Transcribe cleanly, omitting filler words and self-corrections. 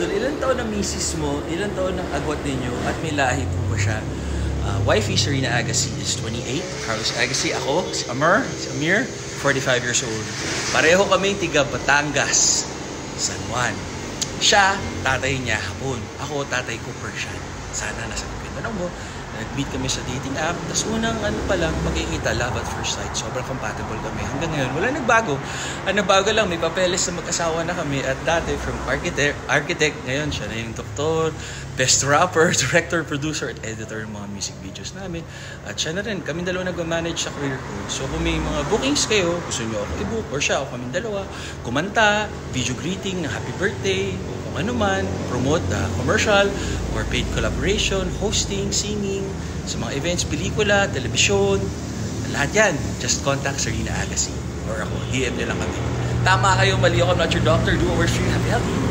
Idol, ilan taon ang misis mo? Ilan taon ang agwat ninyo? At may lahi po ba siya? Wifey Serena Agassi is 28. Carlos Agassi, ako, si Amir, 45 years old. Pareho kami tiga Batangas, San Juan. Siya, tatay niya Hapon. Ako, tatay ko Persian. Sana nasa tanong mo. Nag-meet kami sa dating app. Tapos unang pa lang, magkikita, love at first sight. Sobrang compatible kami. Hanggang ngayon, wala nagbago. Ang nagbago lang, may papeles na mag-asawa na kami. At dati, from architect, ngayon siya na yung doktor, best rapper, director, producer, at editor ng mga music videos namin. At siya na rin, kami dalawa nag-manage sa career ko. So kung may mga bookings kayo, gusto nyo ako i-book, or siya, o kami dalawa, kumanta, video greeting, happy birthday, o kung ano man, promote commercial, or paid collaboration, hosting, singing, sa mga events, pelikula, telebisyon, lahat yan. Just contact Serena Agassi or ako. DM nyo lang kami. Tama kayo, mali ako. I'm not your doctor. Do what works for you. Happy, healthy.